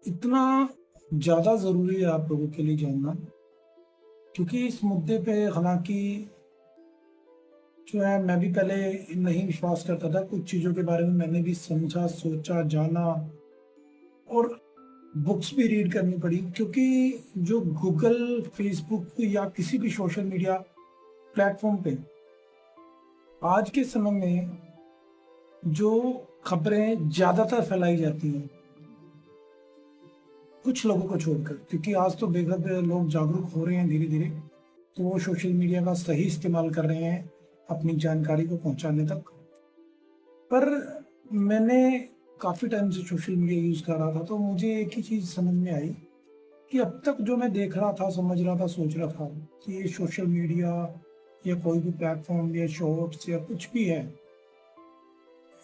इतना ज़्यादा ज़रूरी है आप लोगों के लिए जानना, क्योंकि इस मुद्दे पे हालाँकि जो है मैं भी पहले नहीं विश्वास करता था। कुछ चीज़ों के बारे में मैंने भी समझा, सोचा, जाना और बुक्स भी रीड करनी पड़ी, क्योंकि जो गूगल, फ़ेसबुक या किसी भी सोशल मीडिया प्लेटफ़ॉर्म पे आज के समय में जो खबरें ज़्यादातर फैलाई जाती हैं, कुछ लोगों को छोड़कर, क्योंकि आज तो बेहद लोग जागरूक हो रहे हैं धीरे-धीरे, तो वो सोशल मीडिया का सही इस्तेमाल कर रहे हैं अपनी जानकारी को पहुँचाने तक। पर मैंने काफ़ी टाइम से सोशल मीडिया यूज़ कर रहा था, तो मुझे एक ही चीज़ समझ में आई कि अब तक जो मैं देख रहा था, समझ रहा था, सोच रहा था कि ये सोशल मीडिया या कोई भी प्लेटफ़ॉर्म या शॉर्ट्स या कुछ भी है,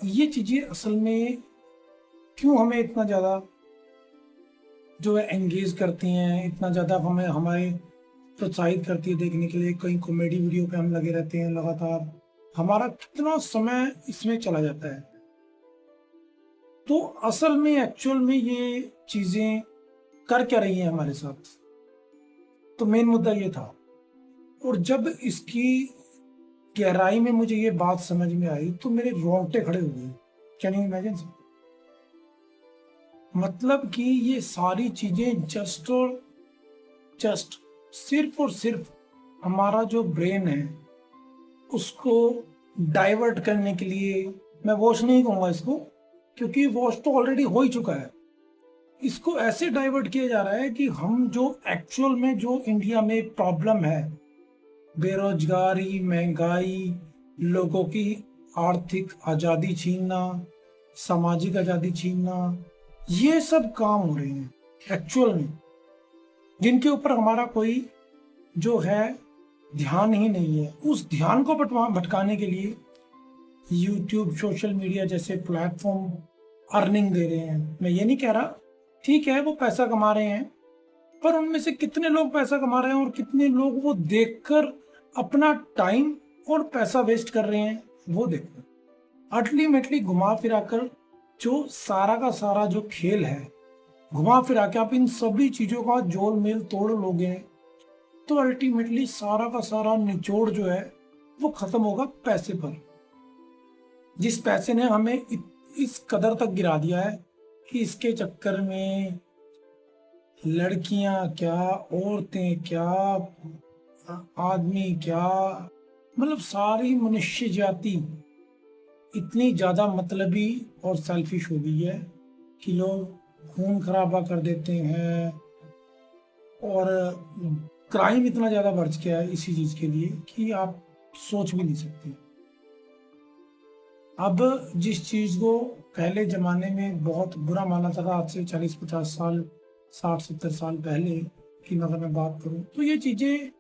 ये चीज़ें असल में क्यों हमें इतना ज़्यादा जो है एंगेज करती हैं, इतना ज़्यादा हमें हमारे प्रोत्साहित करती है देखने के लिए। कहीं कॉमेडी वीडियो पे हम लगे रहते हैं लगातार, हमारा कितना समय इसमें चला जाता है। तो असल में एक्चुअल में ये चीज़ें कर क्या रही हैं हमारे साथ? तो मेन मुद्दा ये था। और जब इसकी गहराई में मुझे ये बात समझ में आई तो मेरे रोंगटे खड़े हो गए। Can you imagine? मतलब कि ये सारी चीज़ें जस्ट और जस्ट सिर्फ़ और सिर्फ़ हमारा जो ब्रेन है, उसको डाइवर्ट करने के लिए। मैं वॉश नहीं कहूँगा इसको, क्योंकि वॉश तो ऑलरेडी हो ही चुका है। इसको ऐसे डाइवर्ट किया जा रहा है कि हम जो एक्चुअल में जो इंडिया में प्रॉब्लम है, बेरोज़गारी, महँगाई, लोगों की आर्थिक आज़ादी छीनना, सामाजिक आज़ादी छीनना, ये सब काम हो रहे हैं एक्चुअल में, जिनके ऊपर हमारा कोई जो है ध्यान ही नहीं है। उस ध्यान को भटकाने के लिए यूट्यूब, सोशल मीडिया जैसे प्लेटफ़ॉर्म अर्निंग दे रहे हैं। मैं ये नहीं कह रहा, ठीक है वो पैसा कमा रहे हैं, पर उनमें से कितने लोग पैसा कमा रहे हैं और कितने लोग वो देखकर अपना टाइम और पैसा वेस्ट कर रहे हैं, वो देखो। अल्टीमेटली घुमा फिरा कर जो सारा का सारा जो खेल है, घुमा फिरा के आप इन सभी चीज़ों का जोल मेल तोड़ लोगे, तो अल्टीमेटली सारा का सारा निचोड़ जो है वो खत्म होगा पैसे पर। जिस पैसे ने हमें इस कदर तक गिरा दिया है कि इसके चक्कर में लड़कियां क्या, औरतें क्या, आदमी क्या, मतलब सारी मनुष्य जाति इतनी ज्यादा मतलबी और सेल्फिश हो गई है कि लोग खून खराबा कर देते हैं। और क्राइम इतना ज्यादा बढ़ गया है इसी चीज के लिए कि आप सोच भी नहीं सकते। अब जिस चीज को पहले जमाने में बहुत बुरा माना जाता, आज से 40-50 साल, 60-70 साल पहले की अगर मैं बात करूं, तो ये चीजें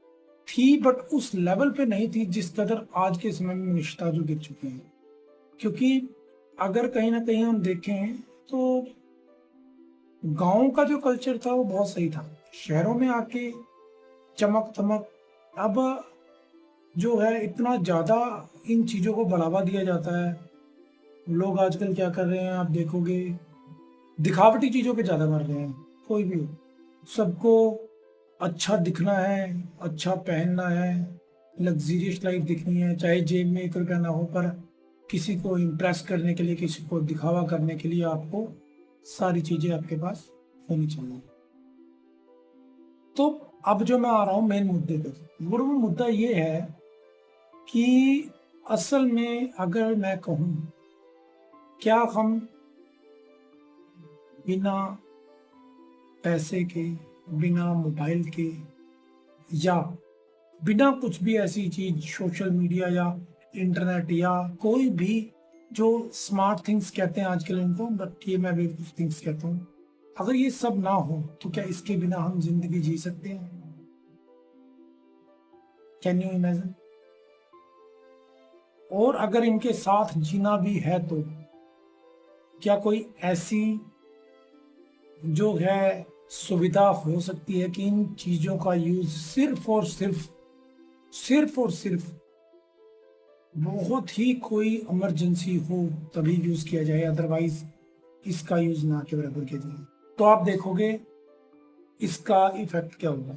थी, बट उस लेवल पे नहीं थी जिस कदर आज के समय में निष्ठा जो गिर चुकी है। क्योंकि अगर कहीं ना कहीं हम देखें तो गांव का जो कल्चर था वो बहुत सही था। शहरों में आके चमक धमक, अब जो है इतना ज्यादा इन चीजों को बढ़ावा दिया जाता है। लोग आजकल क्या कर रहे हैं आप देखोगे, दिखावटी चीजों पे ज्यादा मर रहे हैं। कोई भी हो, सबको अच्छा दिखना है, अच्छा पहनना है, लग्जरियस लाइफ दिखनी है, चाहे जेब में 1 रुपया ना हो, पर किसी को इम्प्रेस करने के लिए, किसी को दिखावा करने के लिए आपको सारी चीजें आपके पास होनी चाहिए। तो अब जो मैं आ रहा हूँ मेन मुद्दे पे, वो मुद्दा ये है कि असल में अगर मैं कहूँ, क्या हम बिना पैसे के, बिना मोबाइल के, या बिना कुछ भी ऐसी चीज, सोशल मीडिया या इंटरनेट या कोई भी जो स्मार्ट थिंग्स कहते हैं आजकल इनको, बट ये मैं भी कुछ थिंग्स कहता हूँ, अगर ये सब ना हो तो क्या इसके बिना हम जिंदगी जी सकते हैं? Can you imagine? और अगर इनके साथ जीना भी है तो क्या कोई ऐसी जो है सुविधा हो सकती है कि इन चीजों का यूज सिर्फ और सिर्फ बहुत ही कोई इमरजेंसी हो तभी यूज किया जाए, अदरवाइज इसका यूज ना के बराबर किया जाए। तो आप देखोगे इसका इफेक्ट क्या होगा।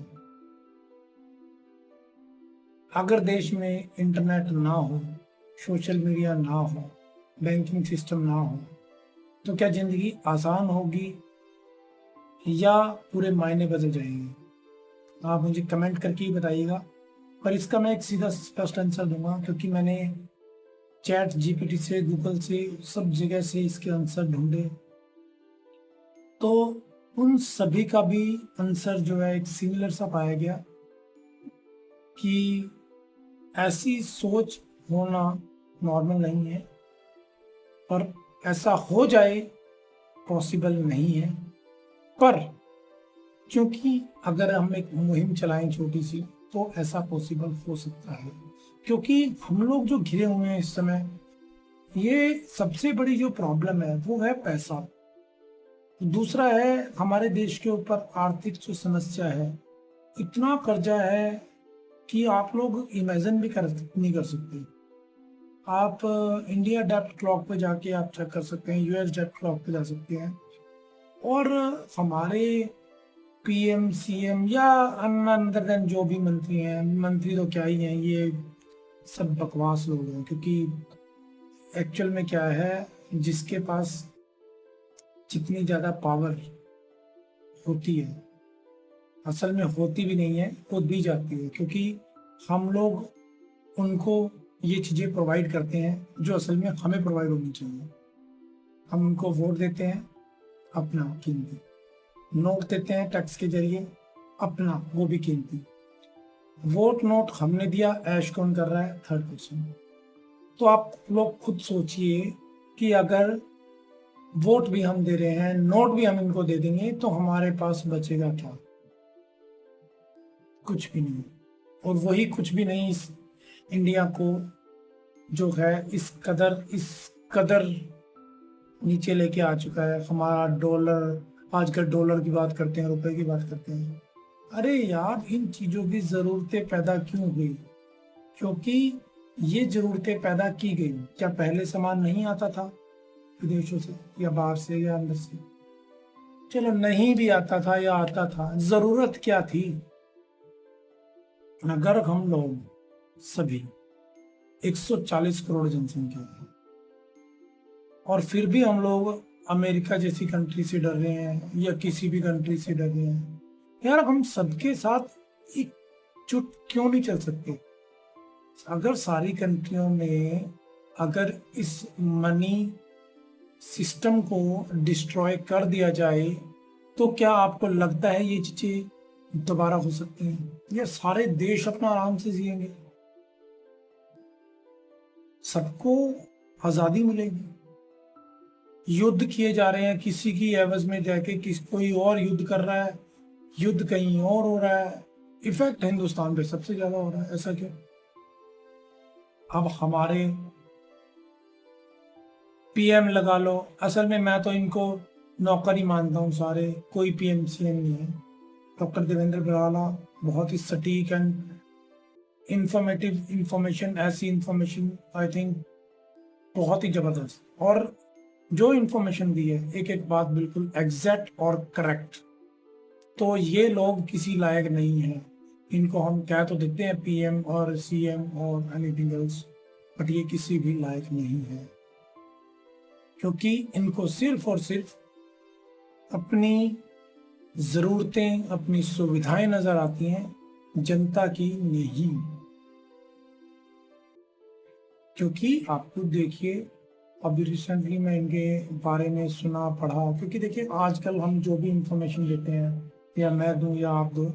अगर देश में इंटरनेट ना हो, सोशल मीडिया ना हो, बैंकिंग सिस्टम ना हो, तो क्या जिंदगी आसान होगी या पूरे मायने बदल जाएंगे? आप मुझे कमेंट करके ही बताइएगा। पर इसका मैं एक सीधा स्पष्ट आंसर दूंगा, क्योंकि मैंने चैट जीपीटी से, गूगल से, सब जगह से इसके आंसर ढूंढे, तो उन सभी का भी आंसर जो है एक सिमिलर सा पाया गया कि ऐसी सोच होना नॉर्मल नहीं है, पर ऐसा हो जाए पॉसिबल नहीं है। पर क्योंकि अगर हम एक मुहिम चलाएं छोटी सी, तो ऐसा पॉसिबल हो सकता है, क्योंकि हम लोग जो घिरे हुए हैं इस समय, ये सबसे बड़ी जो प्रॉब्लम है वो है पैसा। दूसरा है हमारे देश के ऊपर आर्थिक जो समस्या है, इतना कर्जा है कि आप लोग इमेजिन भी नहीं कर सकते। आप इंडिया डेब्ट क्लॉक पे जाके आप चेक कर सकते हैं, यूएस डेब्ट क्लॉक पे जा सकते हैं, और हमारे पीएम सीएम या अनदर देन जो भी मंत्री हैं, मंत्री तो क्या ही हैं, ये सब बकवास लोग हैं। क्योंकि एक्चुअल में क्या है, जिसके पास जितनी ज़्यादा पावर होती है, असल में होती भी नहीं है, खुद भी जाती है, क्योंकि हम लोग उनको ये चीज़ें प्रोवाइड करते हैं जो असल में हमें प्रोवाइड होनी चाहिए। हम उनको वोट देते हैं, अपना कीमती नोट देते हैं टैक्स के जरिए, अपना वो भी कीमती। वोट नोट हमने दिया, ऐश कौन कर रहा है? Third person. तो आप लोग खुद सोचिए कि अगर वोट भी हम दे रहे हैं, नोट भी हम इनको दे देंगे, तो हमारे पास बचेगा क्या? कुछ भी नहीं। और वही कुछ भी नहीं इस इंडिया को जो है इस कदर नीचे लेके आ चुका है। हमारा डॉलर, आजकल डॉलर की बात करते हैं, रुपए की बात करते हैं। अरे यार, इन चीजों की जरूरतें पैदा क्यों हुई? क्योंकि ये जरूरतें पैदा की गई। क्या पहले सामान नहीं आता था विदेशों से या बाहर से या अंदर से? चलो नहीं भी आता था या आता था, जरूरत क्या थी? अगर हम लोग सभी 140 करोड़ जनसंख्या है, और फिर भी हम लोग अमेरिका जैसी कंट्री से डर रहे हैं या किसी भी कंट्री से डर रहे हैं, यार हम सबके साथ एकजुट क्यों नहीं चल सकते? अगर सारी कंट्रियों में अगर इस मनी सिस्टम को डिस्ट्रॉय कर दिया जाए, तो क्या आपको लगता है ये चीजें दोबारा हो सकती हैं? या सारे देश अपना आराम से जिएंगे, सबको आजादी मिलेगी? युद्ध किए जा रहे हैं, किसी की एवज में जाके कोई और युद्ध कर रहा है, युद्ध कहीं और हो रहा है, इफेक्ट हिंदुस्तान पे सबसे ज्यादा हो रहा है। ऐसा क्यों? अब हमारे पीएम लगा लो, असल में मैं तो इनको नौकर ही मानता हूँ सारे, कोई पीएम सीएम नहीं है। डॉक्टर देवेंद्र भराला बहुत ही सटीक एंड इंफॉर्मेटिव इंफॉर्मेशन, ऐसी इंफॉर्मेशन आई थिंक बहुत ही जबरदस्त, और जो इंफॉर्मेशन दी है एक एक बात बिल्कुल एग्जैक्ट और करेक्ट। तो ये लोग किसी लायक नहीं है। इनको हम कह तो देते हैं पीएम और सीएम और एनीथिंग एल्स, बट ये किसी भी लायक नहीं है, क्योंकि इनको सिर्फ और सिर्फ अपनी जरूरतें, अपनी सुविधाएं नजर आती हैं, जनता की नहीं। क्योंकि आप खुद देखिए, अभी रिसेंटली मैं इनके बारे में सुना पढ़ा, क्योंकि देखिए आजकल हम जो भी इंफॉर्मेशन देते हैं, या मैं दूं या आप दो,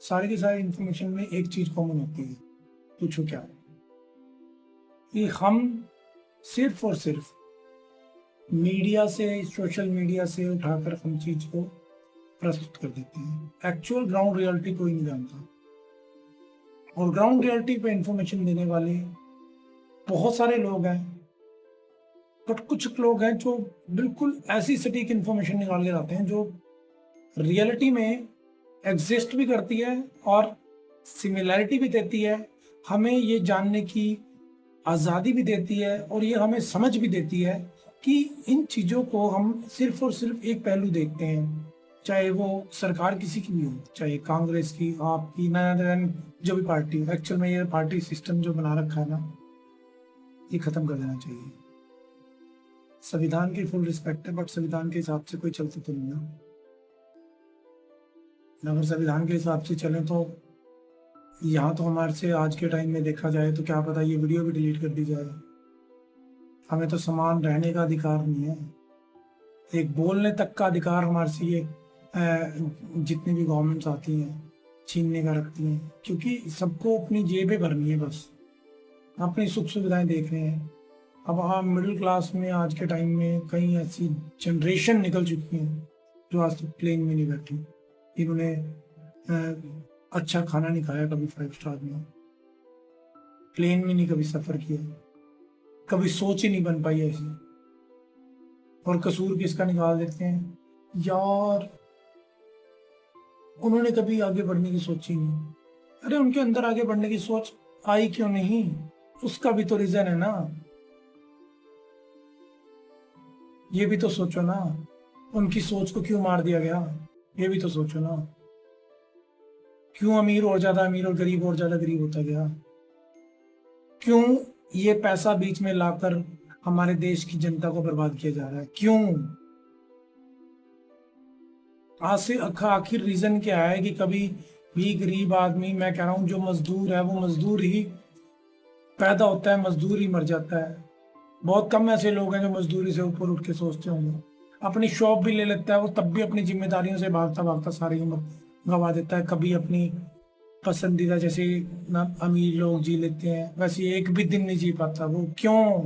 सारी की सारी इंफॉर्मेशन में एक चीज कॉमन होती है। पूछो क्या? कि हम सिर्फ और सिर्फ मीडिया से, सोशल मीडिया से उठाकर हम चीज को प्रस्तुत कर देते हैं। एक्चुअल ग्राउंड रियलिटी कोई नहीं जानता, और ग्राउंड रियलिटी पे इंफॉर्मेशन देने वाले बहुत सारे लोग हैं, बट कुछ लोग हैं जो बिल्कुल ऐसी सटीक इंफॉर्मेशन निकाल के लाते हैं जो रियलिटी में एग्जिस्ट भी करती है और सिमिलैरिटी भी देती है, हमें ये जानने की आज़ादी भी देती है, और ये हमें समझ भी देती है कि इन चीज़ों को हम सिर्फ और सिर्फ एक पहलू देखते हैं। चाहे वो सरकार किसी की भी हो, चाहे कांग्रेस की, आपकी, नया जो भी पार्टी हो। एक्चुअल में ये पार्टी सिस्टम जो बना रखा है ना, ये खत्म कर देना चाहिए। संविधान की फुल रिस्पेक्ट है, बट संविधान के हिसाब से कोई चलते तो नहीं है। अगर संविधान के हिसाब से चले तो यहाँ तो हमारे से आज के टाइम में देखा जाए तो क्या पता ये वीडियो भी डिलीट कर दी जाए। हमें तो समान रहने का अधिकार नहीं है, एक बोलने तक का अधिकार हमारे से ये जितनी भी गवर्नमेंट्स आती हैं छीनने का रखती हैं, क्योंकि सबको अपनी जेबें भरनी है, बस अपनी सुख सुविधाएं देख रहे हैं। अब हम मिडिल क्लास में आज के टाइम में कई ऐसी जनरेशन निकल चुकी हैं जो आज तक प्लेन में नहीं बैठी, इन्होंने अच्छा खाना नहीं खाया कभी 5 स्टार में, प्लेन में नहीं कभी सफर किया, कभी सोच ही नहीं बन पाई ऐसी। और कसूर किसका निकाल देते हैं यार, उन्होंने कभी आगे बढ़ने की सोची नहीं। अरे उनके अंदर आगे बढ़ने की सोच आई क्यों नहीं, उसका भी तो रीजन है ना, ये भी तो सोचो ना। उनकी सोच को क्यों मार दिया गया, ये भी तो सोचो ना। क्यों अमीर और ज्यादा अमीर और गरीब और ज्यादा गरीब होता गया, क्यों ये पैसा बीच में लाकर हमारे देश की जनता को बर्बाद किया जा रहा है, क्यों? आखिर रीजन क्या है कि कभी भी गरीब आदमी, मैं कह रहा हूं जो मजदूर है वो मजदूर ही पैदा होता है, मजदूर ही मर जाता है। बहुत कम ऐसे लोग हैं जो मजदूरी से ऊपर उठ के सोचते होंगे। अपनी शॉप भी ले लेता है वो, तब भी अपनी जिम्मेदारियों से भागता भागता सारी उम्र गंवा देता है। कभी अपनी पसंदीदा, जैसे ना अमीर लोग जी लेते हैं वैसे एक भी दिन नहीं जी पाता वो, क्यों?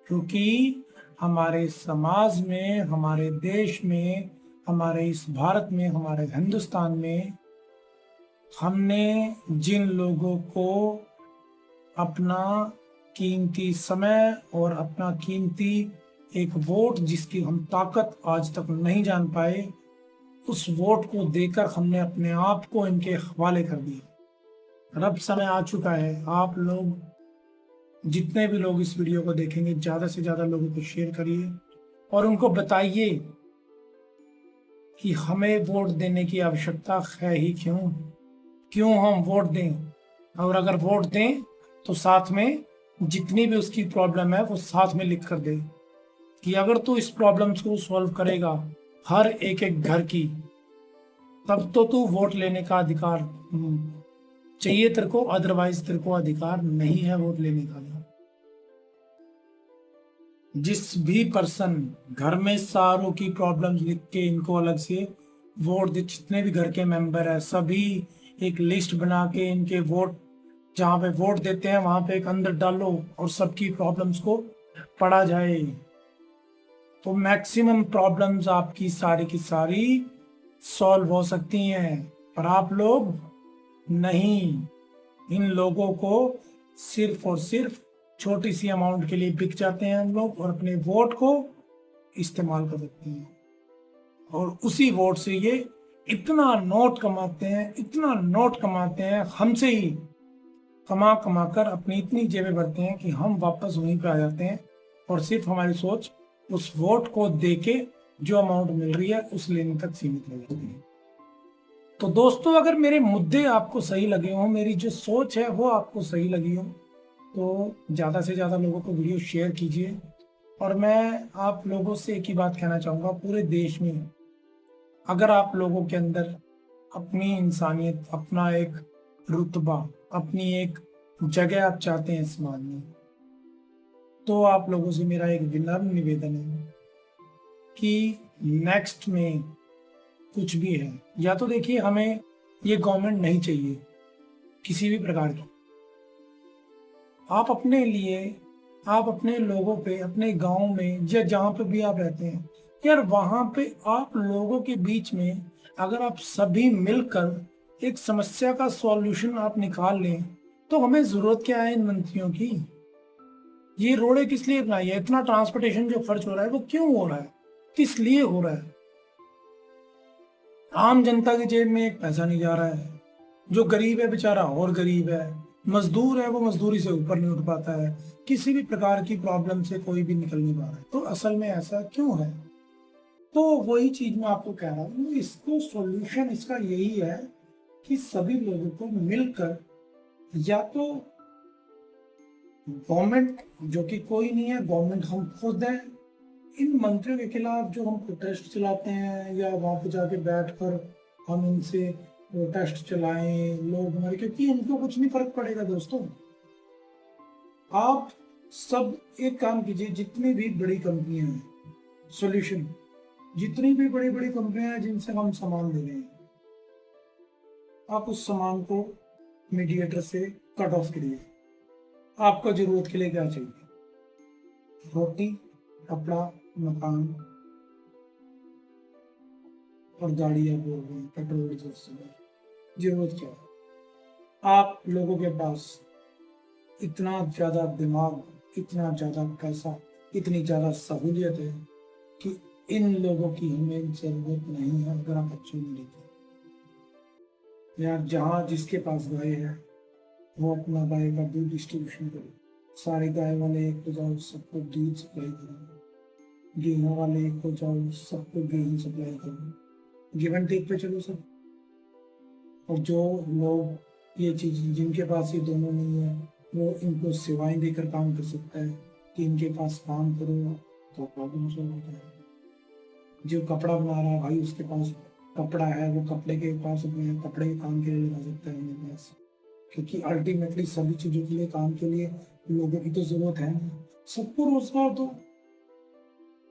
क्योंकि हमारे समाज में, हमारे देश में, हमारे इस भारत में, हमारे हिंदुस्तान में हमने जिन लोगों को अपना कीमती समय और अपना कीमती एक वोट, जिसकी हम ताकत आज तक नहीं जान पाए, उस वोट को देकर हमने अपने आप को इनके हवाले कर दिया। अब समय आ चुका है, आप लोग जितने भी लोग इस वीडियो को देखेंगे ज्यादा से ज्यादा लोगों को शेयर करिए और उनको बताइए कि हमें वोट देने की आवश्यकता है ही क्यों, क्यों हम वोट दें। और अगर वोट दें तो साथ में जितनी भी उसकी प्रॉब्लम है वो साथ में लिख कर दे कि अगर तू इस प्रॉब्लम्स को सॉल्व करेगा हर एक एक घर की, तब तो तू वोट लेने का अधिकार चाहिए तेरे को, अदरवाइज तेरे को अधिकार नहीं है वोट लेने का। जिस भी पर्सन घर में सारों की प्रॉब्लम्स लिख के इनको अलग से वोट दे, जितने भी घर के मेंबर है सभी एक लिस्ट बना के इनके वोट, जहाँ पे वोट देते हैं वहां पे एक अंदर डालो और सबकी प्रॉब्लम्स को पढ़ा जाए, तो मैक्सिमम प्रॉब्लम्स आपकी सारी की सारी सॉल्व हो सकती हैं। पर आप लोग नहीं, इन लोगों को सिर्फ और सिर्फ छोटी सी अमाउंट के लिए बिक जाते हैं हम लोग और अपने वोट को इस्तेमाल कर सकते हैं, और उसी वोट से ये इतना नोट कमाते हैं, इतना नोट कमाते हैं, हमसे ही कमा कमा कर अपनी इतनी जेबें भरते हैं कि हम वापस वहीं पे आ जाते हैं और सिर्फ हमारी सोच उस वोट को देके जो अमाउंट मिल रही है उस लेने तक सीमित रह जाती है। तो दोस्तों, अगर मेरे मुद्दे आपको सही लगे हों, मेरी जो सोच है वो आपको सही लगी हो, तो ज़्यादा से ज़्यादा लोगों को वीडियो शेयर कीजिए। और मैं आप लोगों से एक ही बात कहना चाहूँगा, पूरे देश में अगर आप लोगों के अंदर अपनी इंसानियत, अपना एक रुतबा, अपनी एक जगह आप चाहते हैं समाज में, तो आप लोगों से मेरा एक विनम्र निवेदन है कि नेक्स्ट में कुछ भी है, या तो देखिए हमें ये गवर्नमेंट नहीं चाहिए किसी भी प्रकार की। आप अपने लिए, आप अपने लोगों पे, अपने गांव में या जहाँ पे भी आप रहते हैं यार, वहां पे आप लोगों के बीच में अगर आप सभी मिलकर एक समस्या का सॉल्यूशन आप निकाल लें, तो हमें जरूरत क्या है इन मंत्रियों की? ये रोडें किस लिए बनाई है? इतना ट्रांसपोर्टेशन जो खर्च हो रहा है वो क्यों हो रहा है, किस लिए हो रहा है? आम जनता की जेब में एक पैसा नहीं जा रहा है। जो गरीब है बेचारा और गरीब है, मजदूर है वो मजदूरी से ऊपर नहीं उठ पाता है, किसी भी प्रकार की प्रॉब्लम से कोई भी निकल नहीं पा रहा है। तो असल में ऐसा क्यों है? तो वही चीज मैं आपको कह रहा हूँ, इसको सॉल्यूशन इसका यही है कि सभी लोगों को मिलकर, या तो गवर्नमेंट, जो कि कोई नहीं है, गवर्नमेंट हम खुद हैं, इन मंत्रियों के खिलाफ जो हम प्रोटेस्ट चलाते हैं या वहां पे जाके बैठकर हम इनसे प्रोटेस्ट चलाएं, लोग मरे, क्योंकि इनको कुछ नहीं फर्क पड़ेगा दोस्तों। आप सब एक काम कीजिए, जितनी भी बड़ी कंपनियां हैं, सॉल्यूशन, जितनी भी बड़ी बड़ी कंपनियां हैं जिनसे हम सामान ले रहे हैं, आप उस सामान को मीडिएटर से कट ऑफ करिए। आपको जरूरत के लिए क्या चाहिए? रोटी, कपड़ा, मकान और गाड़ियां, बोल रहे हैं पेट्रोल डीजल से। जरूरत क्या है? आप लोगों के पास इतना ज्यादा दिमाग, इतना ज्यादा पैसा, इतनी ज्यादा सहूलियत है कि इन लोगों की हमें जरूरत नहीं है। अगर आप अच्छे नहीं लेते यार, जहाँ जिसके पास गाय है वो अपना गाय का दूध डिस्ट्रीब्यूशन करे, सारे गाय वाले एक हो जाओ, सबको दूध सप्लाई करो, गेहूं वाले एक हो जाओ, सबको गेहूं सप्लाई करो, गिव एंड टेक पे चलो सब। और जो लोग ये चीज, जिनके पास ये दोनों नहीं है, वो इनको सेवाएं देकर काम कर सकता है कि इनके पास काम करो तो प्रॉब्लम सॉल्व होता है। जो कपड़ा बना रहा है भाई, उसके पास कपड़ा है, वो कपड़े के पास अपने कपड़े के काम के लिए लगा सकता है मेरे पास, क्योंकि अल्टीमेटली सभी चीजों के लिए, काम के लिए लोगों की तो जरूरत है। सबको रोजगार दो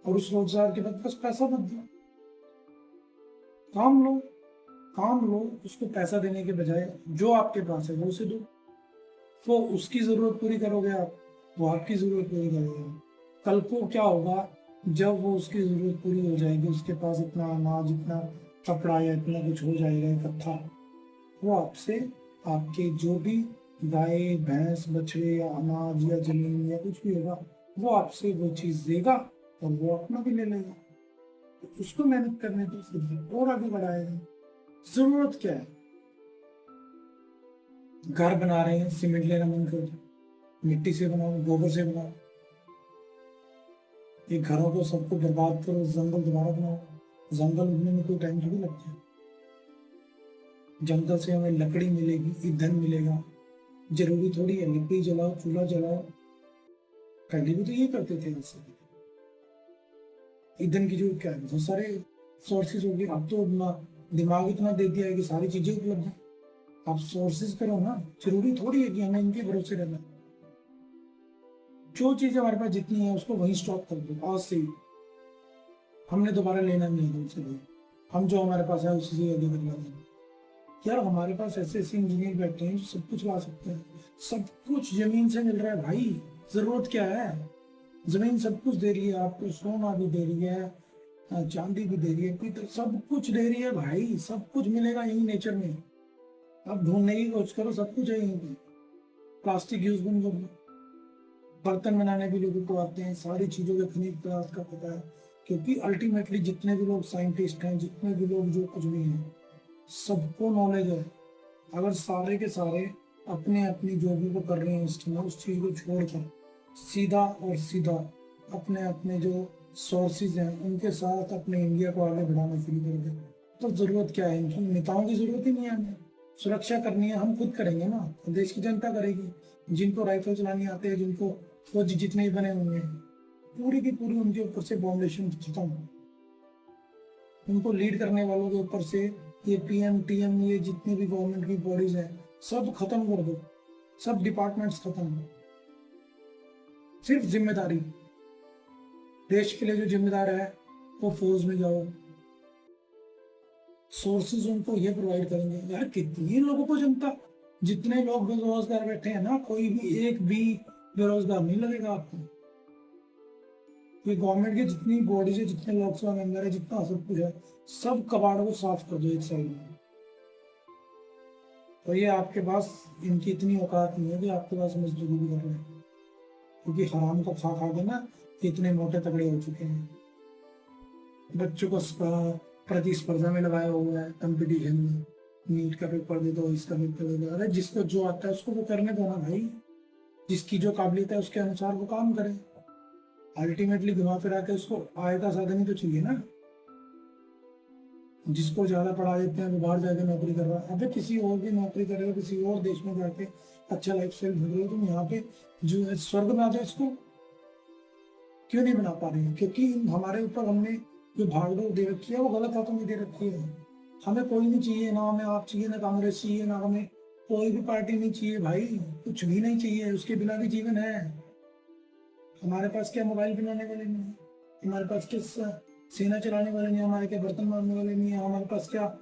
और उस रोजगार के बाद बस पैसा मत दो, काम लो, काम लो, उसको पैसा देने के बजाय जो आपके पास है वो उसे दो। तो उसकी जरूरत पूरी करोगे आप, वो आपकी जरूरत पूरी करेगा। कल को क्या होगा, जब वो उसकी जरूरत पूरी हो जाएगी, उसके पास इतना अनाज, इतना कपड़ा या इतना कुछ हो जाएगा इकट्ठा, वो आपसे, आपके जो भी गाय भैंस बछड़े या अनाज या जमीन या कुछ भी होगा, वो आपसे वो चीज देगा और वो अपना भी ले लेगा। तो उसको मेहनत करने तो फिर और आगे बढ़ाएगा। जरूरत क्या है? घर बना रहे हैं, सीमेंट लेना मन कर, मिट्टी से बनाओ, गोबर से बनाओ। ये घरों को सबको बर्बाद करो, जंगल दोबारा बनाओ। जंगल उगने में कोई टाइम थोड़ी लगता है। जंगल से हमें लकड़ी मिलेगी, ईंधन मिलेगा। जरूरी थोड़ी है लकड़ी जलाओ, चूल्हा जलाओ, पहले भी तो ये करते थे ऐसे। ईंधन की जरूरत क्या है? बहुत सारे सोर्सेज हो गए, अब तो अपना दिमाग इतना दे दिया है कि सारी चीजें उपलब्ध है। आप सोर्सेज करो ना, जरूरी थोड़ी है कि हमें इनके भरोसे रहना। जो चीज हमारे पास जितनी है उसको वहीं स्टॉक कर दो आज से ही। हमने दोबारा लेना नहीं है उनसे भी, हम जो हमारे पास है उसी से आगे करना है। यार हमारे पास ऐसे ऐसे इंजीनियर बैठे हैं जो सब कुछ ला सकते हैं, सब कुछ जमीन से मिल रहा है भाई। जरूरत क्या है? जमीन सब कुछ दे रही है आपको, सोना भी दे रही है, चांदी भी दे रही है, पीतल सब कुछ दे रही है भाई। सब कुछ मिलेगा यही नेचर में। अब ढूंढने की कोशिश करो, सब कुछ है यहीं पे। प्लास्टिक यूज बंद कर दो, बर्तन बनाने भी लोगों को आते हैं, सारी चीजों के खनिज पदार्थ का पता है। क्योंकि अल्टीमेटली जितने भी लोग साइंटिस्ट हैं, जितने भी लोग जो कुछ भी हैं, सबको नॉलेज है। अगर सारे के सारे अपने अपनी जो भी वो कर रहे हैं इस उस चीज को छोड़कर सीधा और सीधा अपने अपने जो सोर्सेज हैं उनके साथ अपने इंडिया को आगे बढ़ाना शुरू कर दे, तो जरूरत क्या है? इनकी नेताओं की जरूरत ही नहीं है। हमें सुरक्षा करनी है, हम खुद करेंगे ना, देश की जनता करेगी। जिनको राइफल चलानी आते हैं, जिनको फौज जितने भी बने होंगे, पूरी की पूरी उनके ऊपर से बॉम्बेशन खत्म। उनको लीड करने वालों के ऊपर से ये पीएम टीएम, ये जितनी भी गवर्नमेंट की बॉडीज हैं, सब खत्म कर दो, सब डिपार्टमेंट्स खत्म। सिर्फ जिम्मेदारी, देश के लिए जो जिम्मेदार है वो फौज में जाओ। सोर्सेज उनको ये प्रोवाइड करेंगे। यार कितनी लोगों को जनता, जितने लोग बेरोजगार बैठे हैं ना, कोई भी एक भी बेरोजगार नहीं लगेगा आपको। ये गवर्नमेंट की जितनी बॉडीज है, जितने लोकसभा मेंबर है, जितना सब कुछ है, सब कबाड़ों को साफ कर दो एक साइड में। तो ये आपके पास, इनकी इतनी औकात नहीं है कि आपके पास मजदूरी भी कर रहे हैं, क्योंकि हराम को खा खा के ना इतने मोटे तगड़े हो चुके हैं। बच्चों को प्रतिस्पर्धा में लगाया हुआ है, कंपटीशन में। नीट का पेपर दे दो, इसका पेपर दे दो। अरे जिसको जो आता है उसको वो करने दो ना भाई। जिसकी जो काबिलियत है उसके अनुसार वो काम करे। अल्टीमेटली घुमा फिरा के उसको आय का साधन ही तो चाहिए ना। जिसको ज्यादा पढ़ा देते हैं वो बाहर जाके नौकरी कर रहा है। अबे किसी और की नौकरी करेगा, किसी और देश में जाके अच्छा लाइफ स्टाइल ढूंढेगा, तुम यहाँ पे जो है स्वर्ग में आ जाओ, इसको क्यों नहीं बना पा रहे हैं? क्योंकि हमारे ऊपर हमने जो भागदौड़ दे रखी है वो गलत हाथों में दे रखी है। हमें कोई नहीं चाहिए, ना हमें आप चाहिए, ना कांग्रेस चाहिए, ना हमें कोई भी पार्टी नहीं चाहिए भाई, कुछ भी नहीं चाहिए, उसके बिना भी जीवन है। हमारे पास क्या मोबाइल बनाने वाले नहीं है, हमारे पास क्या सेना चलाने वाले नहीं है, हमारे क्या बर्तन मारने वाले नहीं है, हमारे पास क्या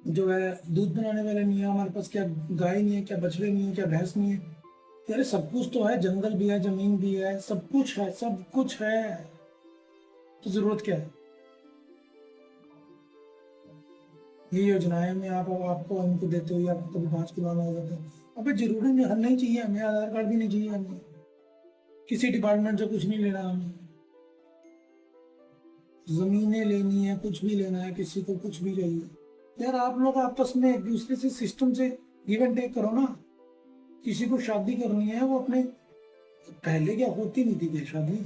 जो है दूध बनाने वाले नहीं है, हमारे पास क्या गाय नहीं है, क्या बछड़े नहीं है, क्या भैंस नहीं है। यार सब कुछ तो है, जंगल भी है, जमीन भी है, सब कुछ है, सब कुछ है, तो जरूरत क्या है? ये योजनाएं में आप आपको हमको देते हो या आपको कभी 5 किलो अनाज देते हो। अबे जरूरी नहीं, नहीं चाहिए हमें, आधार कार्ड भी नहीं चाहिए हमें, किसी डिपार्टमेंट से कुछ नहीं लेना हमें, जमीनें लेनी है, कुछ भी लेना है, किसी को कुछ भी चाहिए। यार आप लोग आपस में एक दूसरे से सिस्टम से गिव एंड टेक करो ना। किसी को शादी करनी है वो अपने, पहले क्या होती नहीं थी क्या शादी?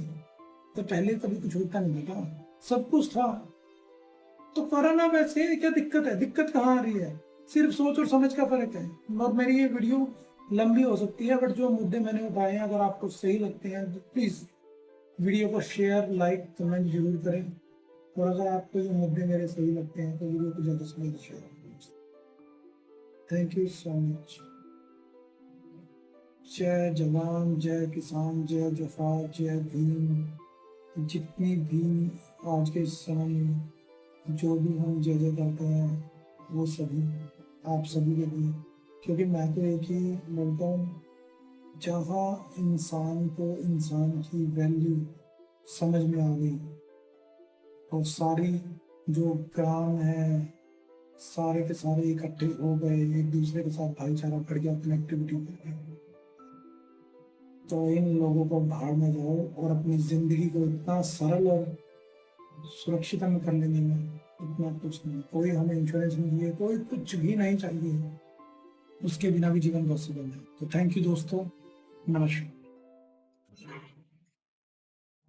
तो पहले कभी कुछ होता नहीं था, सब कुछ था, तो करो ना वैसे, क्या दिक्कत है? दिक्कत कहाँ आ रही है? सिर्फ सोच और समझ का फर्क है। और मेरी ये वीडियो लंबी हो सकती है, बट जो मुद्दे मैंने उठाए हैं अगर आपको सही लगते हैं तो प्लीज वीडियो को शेयर, लाइक, कमेंट जरूर करें। और अगर आपको ये मुद्दे मेरे सही लगते हैं तो वीडियो को ज़्यादा से ज़्यादा शेयर करें। Thank you so much. जय जवान, जय किसान, जय जफार, जय भीम। जितनी भी आज के समय में जो भी हम जय जय करते हैं वो सभी आप सभी के लिए, क्योंकि मैं तो एक ही बोलता हूँ, जहाँ इंसान को इंसान की वैल्यू समझ में आ गई और सारी जो ग्राम है सारे के सारे इकट्ठे हो गए, एक दूसरे के साथ भाईचारा बढ़ गया, कनेक्टिविटी बढ़ गई, तो इन लोगों को भाड़ में जाओ और अपनी जिंदगी को इतना सरल और सुरक्षित में कर लेने में इतना कुछ नहीं। कोई हमें इंश्योरेंस नहीं चाहिए, कोई कुछ भी नहीं चाहिए, उसके बिना भी जीवन पॉसिबल है। तो थैंक यू दोस्तों, नमस्कार।